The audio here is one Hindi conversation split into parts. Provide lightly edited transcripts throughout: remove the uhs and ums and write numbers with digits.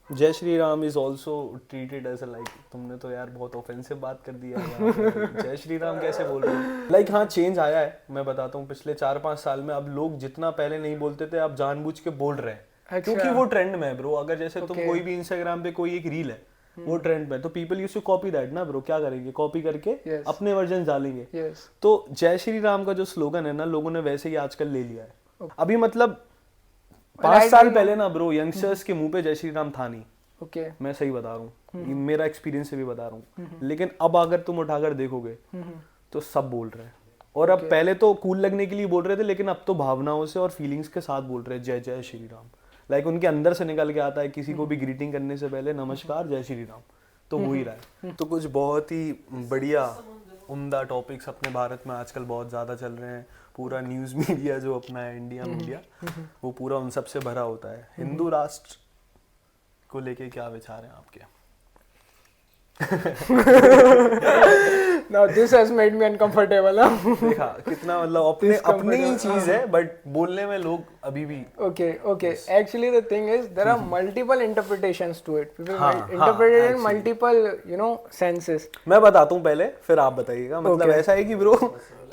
जय Shri Ram is also treated as like, तुमने तो यार बहुत ऑफेंसिव बात कर दिया यार। जय श्री राम कैसे बोल रहे हो? लाइक हाँ, चेंज आया है, मैं बताता हूँ। पिछले 4-5 साल में अब लोग जितना पहले नहीं बोलते थे, अब जानबूझ के बोल रहे हैं। अच्छा। क्योंकि वो ट्रेंड में है ब्रो। अगर जैसे तुम Okay. कोई भी इंस्टाग्राम पे कोई एक रील है, वो ट्रेंड में है, तो people use to copy that ना ब्रो। क्या करेंगे? कॉपी करके Yes. अपने वर्जन डालेंगे। Yes. तो जय श्री राम का जो स्लोगन है ना, लोगों ने वैसे ही आजकल ले लिया है। Okay. अभी मतलब Well, 5 I साल think- पहले ना ब्रो, यंगस्टर्स के मुंह पे जय श्री राम था नहीं। Okay. मैं सही बता रहा हूँ, मेरा एक्सपीरियंस से भी बता रहा हूँ। लेकिन अब अगर तुम उठाकर देखोगे तो सब बोल रहे हैं। और अब Okay. पहले तो कूल लगने के लिए बोल रहे थे, लेकिन अब तो भावनाओं से और फीलिंग्स के साथ बोल रहे हैं जय जय श्री राम। लाइक उनके अंदर से निकल के आता है, किसी को भी ग्रीटिंग करने से पहले नमस्कार जय श्री राम, तो हो ही रहा है। तो कुछ बहुत ही बढ़िया उम्दा टॉपिक्स अपने भारत में आजकल बहुत ज़्यादा चल रहे हैं। पूरा न्यूज़ मीडिया जो अपना है, इंडिया मीडिया, वो पूरा उन सब से भरा होता है। हिंदू राष्ट्र को लेके क्या विचार हैं आपके? Now this has made me uncomfortable. Huh? देखा कितना मतलब अपने अपनी ही चीज है, बट बोलने में लोग अभी भी। Okay, okay. Actually, the thing is, there are multiple interpretations to it. People हाँ, might interpret it in actually. multiple, senses. मैं बताता हूँ पहले, फिर आप बताइएगा। मतलब Okay. ऐसा है कि ब्रो,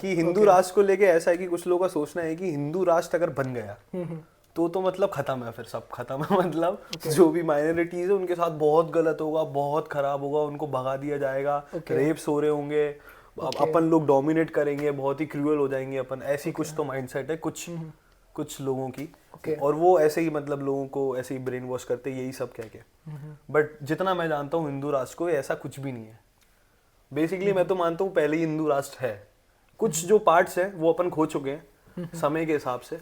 कि हिंदू राष्ट्र को लेके ऐसा है कि कुछ लोगों का सोचना है कि हिंदू राष्ट्र अगर बन गया तो मतलब खत्म है, फिर सब खत्म है। मतलब जो भी माइनॉरिटीज है उनके साथ बहुत गलत होगा, बहुत खराब होगा, उनको भगा दिया जाएगा, रेप्स हो रहे होंगे, अपन लोग डोमिनेट करेंगे, बहुत ही क्रूअल हो जाएंगे अपन। ऐसी कुछ तो माइंडसेट है कुछ लोगों की। और वो ऐसे ही मतलब लोगों को ऐसे ही ब्रेन वॉश करते, यही सब कह के। बट जितना मैं जानता हूँ हिंदू राष्ट्र को, ऐसा कुछ भी नहीं है। बेसिकली मैं तो मानता हूँ पहले ही हिंदू राष्ट्र है। कुछ जो पार्ट्स है वो अपन खो चुके हैं समय के हिसाब से,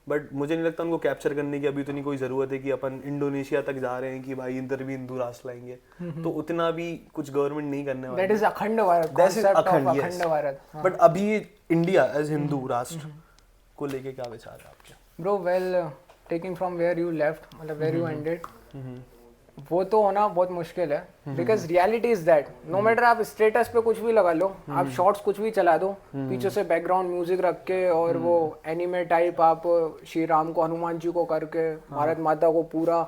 बट मुझे नहीं लगता उनको कैप्चर करने की अभी इतनी कोई जरूरत है कि अपन इंडोनेशिया तक जा रहे हैं कि भाई इधर भी हिंदू राष्ट्र लाएंगे। तो उतना भी कुछ गवर्नमेंट नहीं करने वाली। That is अखंड Bharat. That is Concept of अखंड, yes. अखंड भारत. हाँ. बट अभी इंडिया एज हिंदू राष्ट्र को लेके क्या विचार है आपके? Bro, well, taking from where you left, मतलब where you ended, वो तो होना बहुत मुश्किल है। Because reality is that no matter आप स्टेटस पे कुछ भी लगा लो, आप शॉर्ट्स कुछ भी चला दो, पीछे से बैकग्राउंड म्यूजिक रख के और वो एनिमे टाइप आप श्री राम को हनुमान जी को करके भारत माता को पूरा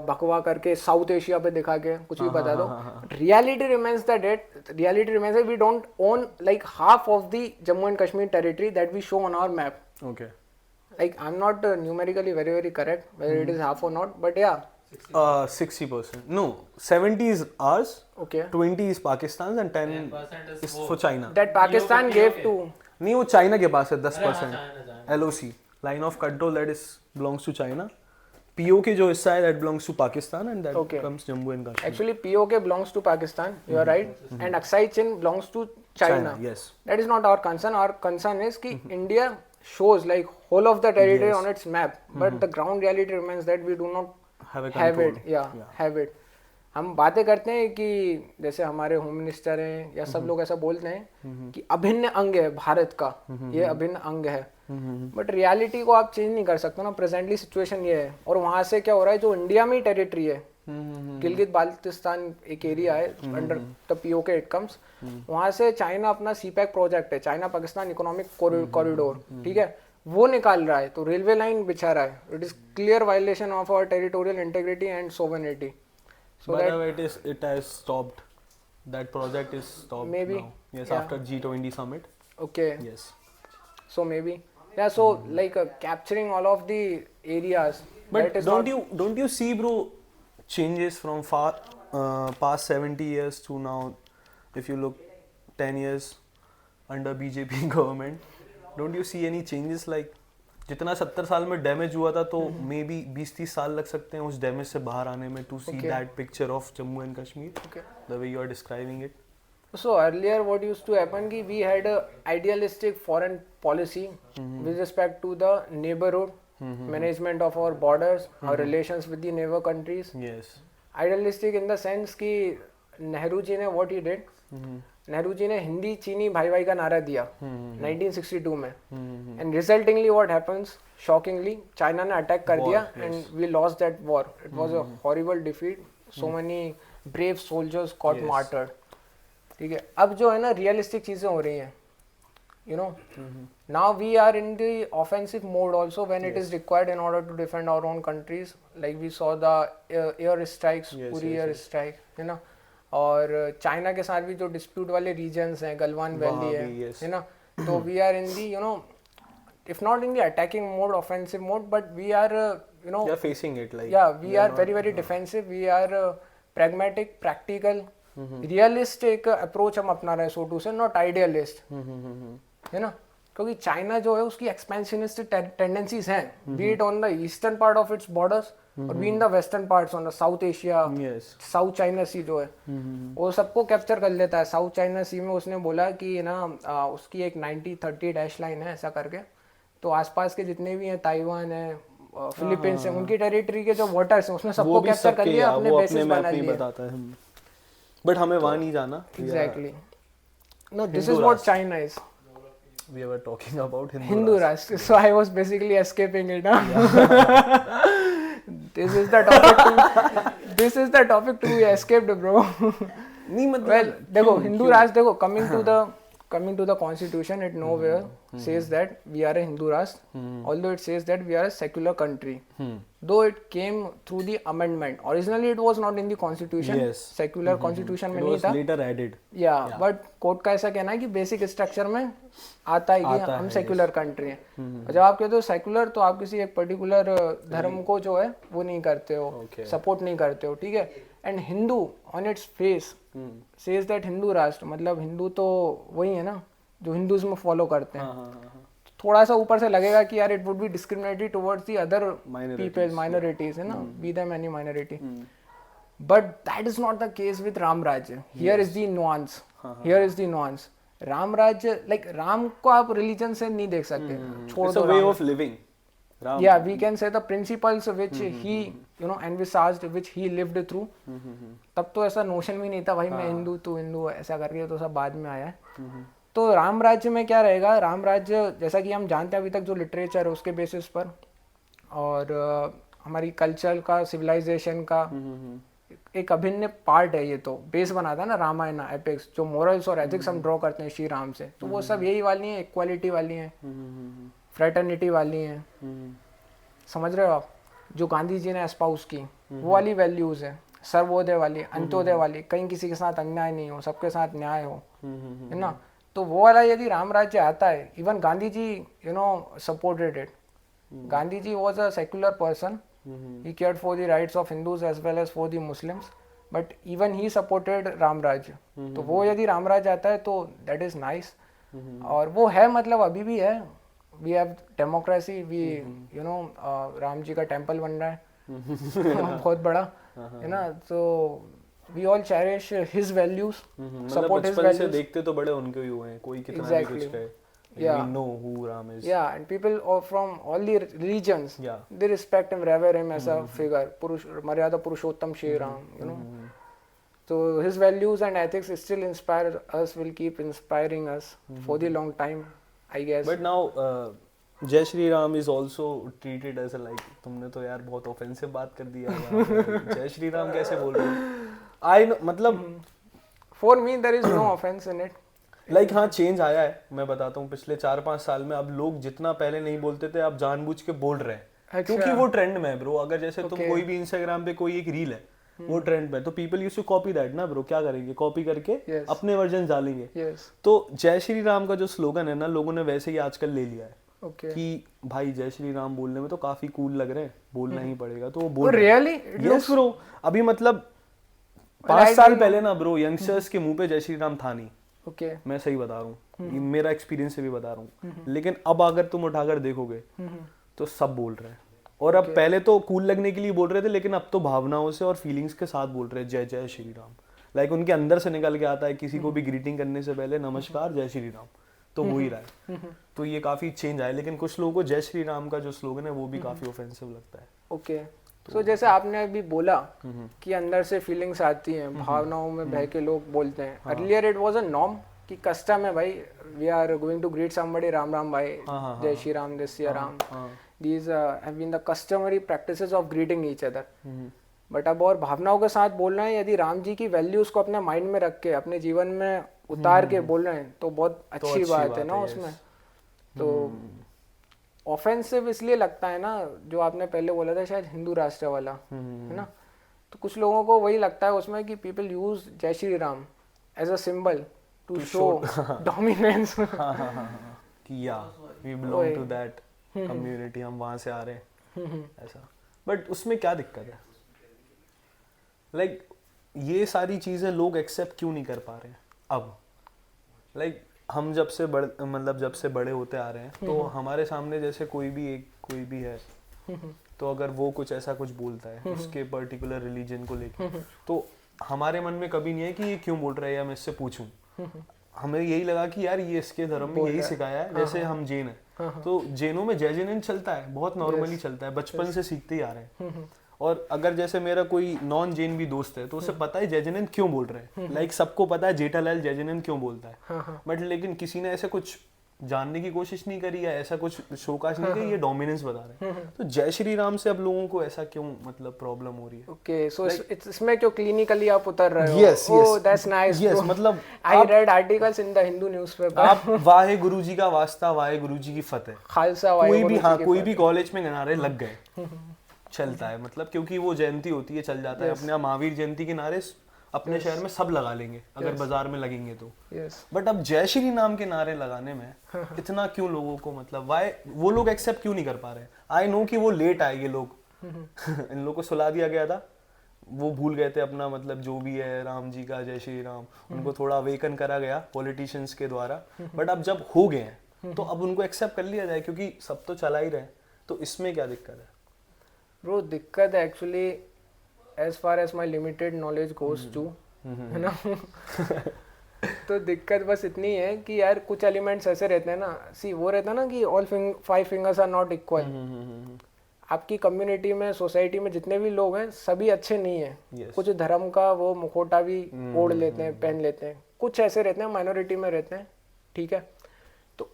भगवा करके साउथ एशिया पे दिखा के कुछ भी बता दो, reality remains that we don't own like half of the Jammu and Kashmir territory that we show on our map. Okay, like I'm not numerically very correct whether it is half or not, but yeah. 60%. No, 70 is ours. Okay. 20 is Pakistan's and 10 is for China. That Pakistan gave to. नहीं, वो चाइना के पास है 10%। LOC, line of control, that is belongs to China. POK जो हिस्सा है that belongs to Pakistan and that comes Jammu and Kashmir. Actually, POK belongs to Pakistan. You are right. And Aksai Chin belongs to China. Yes. That is not our concern. Our concern is कि India shows like whole of the territory on its map, but the ground reality remains that we do not Have it. Yeah, have it. हम बातें करते हैं कि जैसे हमारे होम मिनिस्टर हैं या सब लोग ऐसा बोलते हैं कि अभिन्न अंग है भारत का, ये अभिन्न अंग है, बट रियलिटी को आप चेंज नहीं कर सकते ना। प्रेजेंटली सिचुएशन ये है, और वहां से क्या हो रहा है, जो इंडिया में टेरिटरी है, गिलगित बाल्टिस्तान एक एरिया है under the PoK it comes, वहां से चाइना अपना सीपैक प्रोजेक्ट है, चाइना पाकिस्तान इकोनॉमिक कॉरिडोर, ठीक है, वो निकाल रहा है, तो रेलवे लाइन बिछा रहा है। It is clear violation of our territorial integrity and sovereignty. So but that it has stopped. That project is stopped maybe now. Yes, yeah. after G20 summit. okay, Yes. so maybe yeah, so like capturing all of the areas, But that is don't you see, bro, changes from past 70 years to now? If you look 10 years under BJP government, don't you see any changes? Like जितना 70 साल में डैमेज हुआ था, तो मे बी 20-30 साल लग सकते हैं उस डैमेज से बाहर आने में, to see that picture of Jammu and Kashmir the way you are describing it. So earlier what used to happen ki we had a idealistic foreign policy with respect to the neighborhood, management of our borders, our relations with the neighbor countries. Yes. Idealistic in the sense कि नेहरू जी ने what he did, Nehru ji ने हिंदी चीनी भाई भाई का नारा दिया 1962 में, and resultingly what happens, shockingly China ने अटैक कर दिया and we lost that war. It was a horrible defeat, so many brave soldiers got martyred. ठीक है, अब जो है ना रियलिस्टिक चीजें हो रही हैं, you know. Now we are in the offensive mode also when it is required in order to defend our own countries. Like we saw the air strikes, पूरी air strike, है ना. और चाइना के साथ भी जो डिस्प्यूट वाले रीजन्स हैं, गलवान वैली है ना. तो we are in the, you know, if not in the attacking mode, offensive mode, but we are, you know, facing it like, we are very defensive. We are pragmatic, practical, realistic approach हम अपना रहे, so to say, not idealist, है ना. क्योंकि चाइना जो है उसकी एक्सपेंशनिस्ट टेंडेंसीज हैं, be it on the eastern part of its borders और be in the western parts on the South Asia, South China Sea जो है वो सबको कैप्चर कर लेता है. साउथ चाइना सी में उसने बोला कि ना उसकी एक 90-30 डैश लाइन है ऐसा करके. तो आसपास के जितने भी हैं, ताइवान है, फिलीपींस है, उनकी टेरिटरी के जो वाटर्स हैं उसने सबको कैप्चर कर लिया, अपने बेसिस बना लिए. बट हमें वहां नहीं जाना. Exactly. No, this is what China is. We were talking about Hindu Rashtra. So I was basically escaping it. This is the topic to be escaped, bro. नहीं मतलब, well, देखो Hindu Rashtra, देखो coming to the constitution, it nowhere says that we are a Hindu Rashtra, although it says that we are a secular country. Though it came through the amendment. Originally it was not in the constitution. Secular constitution में नहीं था. Later added. Yeah, but court का ऐसा कहना है कि बेसिक स्ट्रक्चर में आता है कि हम सेक्युलर कंट्री हैं. और जब आप कहते हो सेक्युलर तो आप किसी एक पर्टिकुलर धर्म को जो है वो नहीं करते हो, सपोर्ट नहीं करते हो, ठीक है. And Hindu on its face says that Hindu राष्ट्र, मतलब हिंदू तो वही है ना जो हिंदुइज्म फॉलो करते हैं. थोड़ा सा ऊपर से लगेगा कि यार it would be discriminatory towards the other people, minorities, है ना, be them any minority. But that is not the case with Ram Rajya. Here is the nuance. Ram Rajya, like Ram को आप रिलीजन से नहीं देख सकते, छोड़ दो. Way of living. Yeah, we can say the principles which he, you know, envisaged, which he lived through. तब तो ऐसा नोशन भी नहीं था भाई मैं हिंदू तू हिंदू ऐसा करके, तो सब बाद में आया है. तो राम राज्य में क्या रहेगा, राम राज्य जैसा कि हम जानते हैं अभी तक जो लिटरेचर है उसके बेसिस पर और हमारी कल्चर का, सिविलाइजेशन का एक अभिन्न पार्ट है. ये तो बेस बनाता है ना रामायण, एपिक्स, जो मोरल्स और एथिक्स हम ड्रॉ करते हैं श्री राम से, तो वो सब यही वाली हैं, इक्वालिटी वाली हैं, फ्रेटर्निटी वाली हैं. समझ रहे हो आप, जो गांधी जी ने एस्पाउस की वो वाली वैल्यूज है, सर्वोदय वाली, अंत्योदय वाली, कहीं किसी के साथ अन्याय नहीं हो, सबके साथ न्याय हो, है ना. तो वो वाला यदि राम राज्य आता है, even Gandhi ji, you know, supported it. Gandhi ji was a secular person, he cared for the rights of Hindus as well as for the Muslims, but even he supported Ram राज्य. तो वो यदि राम राज्य आता है तो that is nice. और वो है, मतलब अभी भी है. We have democracy, we, you know, Ram ji का टेम्पल बन रहा है बहुत बड़ा, है ना. तो we all cherish his values, support his values. देखते तो बड़े उनके ही हुए हैं, कोई कितना भी कुछ कहे. We know who Ram is. Yeah, and people from all the religions, they respect him, revere him as a figure. Maryada Purushottam Shri Ram, you know. So his values and ethics still inspire us, will keep inspiring us for the long time, I guess. But now Jai Shri Ram is also treated as a, like, तुमने तो यार बहुत ऑफेंसिव बात कर दिया यार. जय श्री राम कैसे बोल रहे हो? मतलब for me there is no offense in it. Like हाँ, चेंज आया है. मैं बताता हूँ, पिछले 4-5 साल में अब लोग जितना पहले नहीं बोलते थे, अब जानबूझ के बोल रहे हैं. क्योंकि वो ट्रेंड में है ब्रो. अगर जैसे तुम कोई भी इंस्टाग्राम पे कोई एक रील है, वो ट्रेंड पे, तो people used to copy that ना ब्रो. क्या करेंगे, कॉपी करके अपने वर्जन डालेंगे. तो जय श्री राम का जो स्लोगन है ना, लोगों ने वैसे ही आजकल ले लिया है कि भाई जय श्री राम बोलने में तो काफी कूल लग रहे हैं, बोलना ही पड़ेगा. तो वो बोल रियली. Yes bro. अभी मतलब 5 साल पहले ना ब्रो, यंगस्टर्स के मुंह पे जय श्री राम था नहीं. मैं सही बता रहा हूँ, मेरा एक्सपीरियंस से भी बता रहा हूँ. लेकिन अब अगर तुम उठाकर देखोगे तो सब बोल रहे हैं. और अब पहले तो कूल लगने के लिए बोल रहे थे, लेकिन अब तो भावनाओं से और फीलिंग्स के साथ बोल रहे हैं जय जय श्री राम. लाइक उनके अंदर से निकल के आता है. किसी को भी ग्रीटिंग करने से पहले नमस्कार जय श्री राम, तो हो ही रहा है. तो ये काफी चेंज आया. लेकिन कुछ लोगों को जय श्री राम का जो स्लोगन है वो भी काफी ऑफेंसिव लगता है. ओके. तो जैसे आपने अभी बोला कि अंदर से फीलिंग्स आती हैं, भावनाओं में बह के लोग बोलते हैं. Earlier it was a norm कि कस्टम है भाई, we are going to greet somebody Ram Ram भाई, जय श्री राम, जय Shri Ram. These have been the customary practices of greeting each other. But अब और भावनाओं के साथ बोलना है. यदि राम जी की वैल्यूज को अपने माइंड में रख के अपने जीवन में उतार के बोल रहे हैं तो बहुत अच्छी अच्छी बात है बात ना है, उसमें। तो ऑफेंसिव इसलिए लगता है ना, जो आपने पहले बोला था शायद हिंदू राष्ट्र वाला, है ना, तो कुछ लोगों को वही लगता है उसमें कि पीपल यूज जय Shri Ram as a symbol to show dominance. कि या we belong to that community, हम वहां से आ रहे हैं ऐसा। बट उसमें क्या दिक्कत है? लाइक ये सारी चीजें लोग एक्सेप्ट क्यों नहीं कर पा रहे हैं अब? लाइक हम जब से बड़े होते आ रहे हैं तो हमारे सामने जैसे कोई भी है, तो अगर वो कुछ ऐसा कुछ बोलता है उसके पर्टिकुलर रिलीजन को लेके, तो हमारे मन में कभी नहीं है कि ये क्यों बोल रहा है या मैं इससे पूछूं। हमें यही लगा कि यार ये इसके धर्म में यही सिखाया है। जैसे हम जैन है तो जैनों में जय जिनेंद्र चलता है, बहुत नॉर्मली चलता है, बचपन से सीखते ही आ रहे हैं। और अगर जैसे मेरा कोई नॉन जैन भी दोस्त है तो उसे पता है जय जिनेंद्र क्यों बोल रहे हैं, लाइक सबको पता है जेठालाल जय जिनेंद्र क्यों बोलता है, बट लेकिन किसी ने ऐसे कुछ जानने की कोशिश नहीं करी या ऐसा कुछ शोकाश नहीं किया, ये डोमिनेंस बता रहे हैं। तो जय श्री राम से अब लोगों को ऐसा क्यों मतलब प्रॉब्लम हो रही है? ओके, सो इसमें क्यों क्लिनिकली आप उतर रहे हो? Yes, oh that's nice. Yes, मतलब I read articles in the Hindu newspaper. आप वाहे गुरु जी का वास्ता, वाहे गुरु जी की फतेह, खालसा कोई भी कॉलेज में नारे लग गए चलता है, मतलब क्योंकि वो जयंती होती है चल जाता है। अपने महावीर जयंती के नारे अपने शहर में सब लगा लेंगे अगर बाजार में लगेंगे तो। बट अब जय श्री राम के नारे लगाने में इतना क्यों लोगों को, मतलब वाई वो लोग एक्सेप्ट क्यों नहीं कर पा रहे? आई नो कि वो लेट आए ये लोग इन लोगों को सुला दिया गया था, वो भूल गए थे अपना मतलब जो भी है राम जी का जय श्री राम, उनको थोड़ा अवेकन करा गया पॉलिटिशियंस के द्वारा। बट अब जब हो गए हैं तो अब उनको एक्सेप्ट कर लिया जाए क्योंकि सब तो चला ही रहे, तो इसमें क्या दिक्कत है? ब्रो दिक्कत है actually as far as my limited knowledge goes to, है ना। तो दिक्कत बस इतनी है कि यार कुछ एलिमेंट्स ऐसे रहते हैं ना, सी वो रहता है ना कि all 5 fingers are not equal. आपकी कम्युनिटी में, सोसाइटी में जितने भी लोग हैं सभी अच्छे नहीं है। कुछ धर्म का वो मुखोटा भी ओढ़ लेते हैं, पहन लेते हैं, कुछ ऐसे रहते हैं माइनॉरिटी में रहते हैं, ठीक है। तो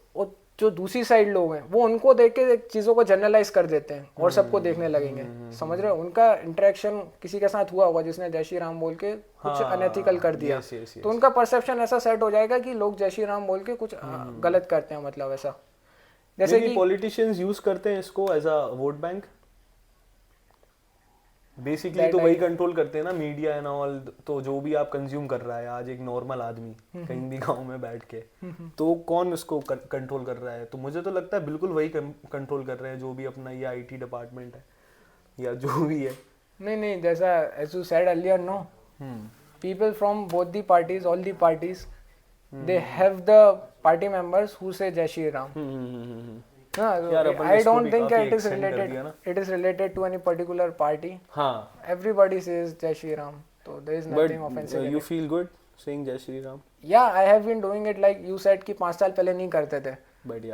जो दूसरी साइड लोग हैं वो उनको देख के चीज़ों को जनरलाइज कर देते हैं और सबको देखने लगेंगे, समझ रहे हो। उनका इंटरेक्शन किसी के साथ हुआ होगा जिसने जय श्री राम बोल के कुछ अनएथिकल कर दिया, तो उनका परसेप्शन ऐसा सेट हो जाएगा कि लोग जय श्री राम बोल के कुछ गलत करते हैं, मतलब ऐसा। जैसे कि पॉलिटिशियंस यूज करते हैं इसको as a vote bank basically, तो वही कंट्रोल करते हैं ना मीडिया एंड ऑल। तो जो भी आप कंज्यूम कर रहा है आज एक नॉर्मल आदमी कहीं भी गांव में बैठ के, तो कौन उसको कंट्रोल कर रहा है? तो मुझे तो लगता है बिल्कुल वही कंट्रोल कर रहे हैं जो भी अपना ये आईटी डिपार्टमेंट है या जो भी है। नहीं, जैसा as you said earlier, no, people from both the parties, all the parties, they have the party members who say Jai Shri Ram. I don't think it is related to any particular party. Everybody says Jai Shri Ram, so there is nothing offensive. But you feel good saying Jai Shri Ram? Yeah, I have been doing it like you said कि 5 साल पहले नहीं करते थे।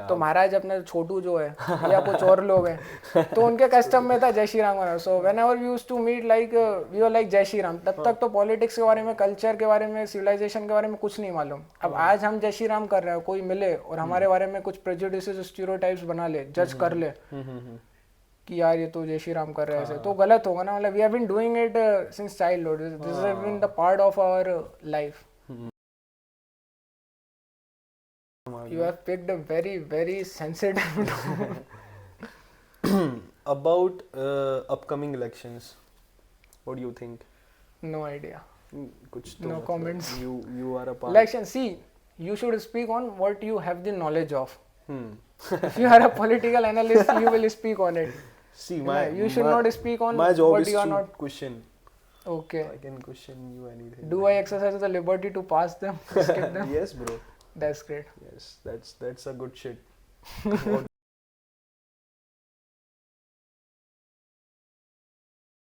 तो महाराज अपने छोटू जो है या कुछ और लोग हैं तो उनके कस्टम में था जय श्री राम करना। So whenever we used to meet like we were like जय श्री राम। तब तक तो पॉलिटिक्स के बारे में, कल्चर के बारे में, सिविलाइजेशन के बारे में कुछ नहीं मालूम। अब आज हम जय श्री राम कर रहे हैं, कोई मिले और हमारे बारे में कुछ प्रेजुडिसेस, स्टीरियोटाइप्स बना ले, जज कर ले कि यार ये तो जय श्री राम कर रहे हैं, ऐसे तो गलत होगा ना। मतलब we have been doing it since childhood, this has been the part of our life. You have picked a very, very sensitive about upcoming elections. What do you think? No idea. कुछ No comments. You are a part. Election. See, you should speak on what you have the knowledge of. If you are a political analyst, you will speak on it. See, you should not speak on my job what is you are to not. question. Okay. I can question you anything. Do I exercise the liberty to pass them? Skip them? Yes, bro. That's great. Yes, that's a good shit.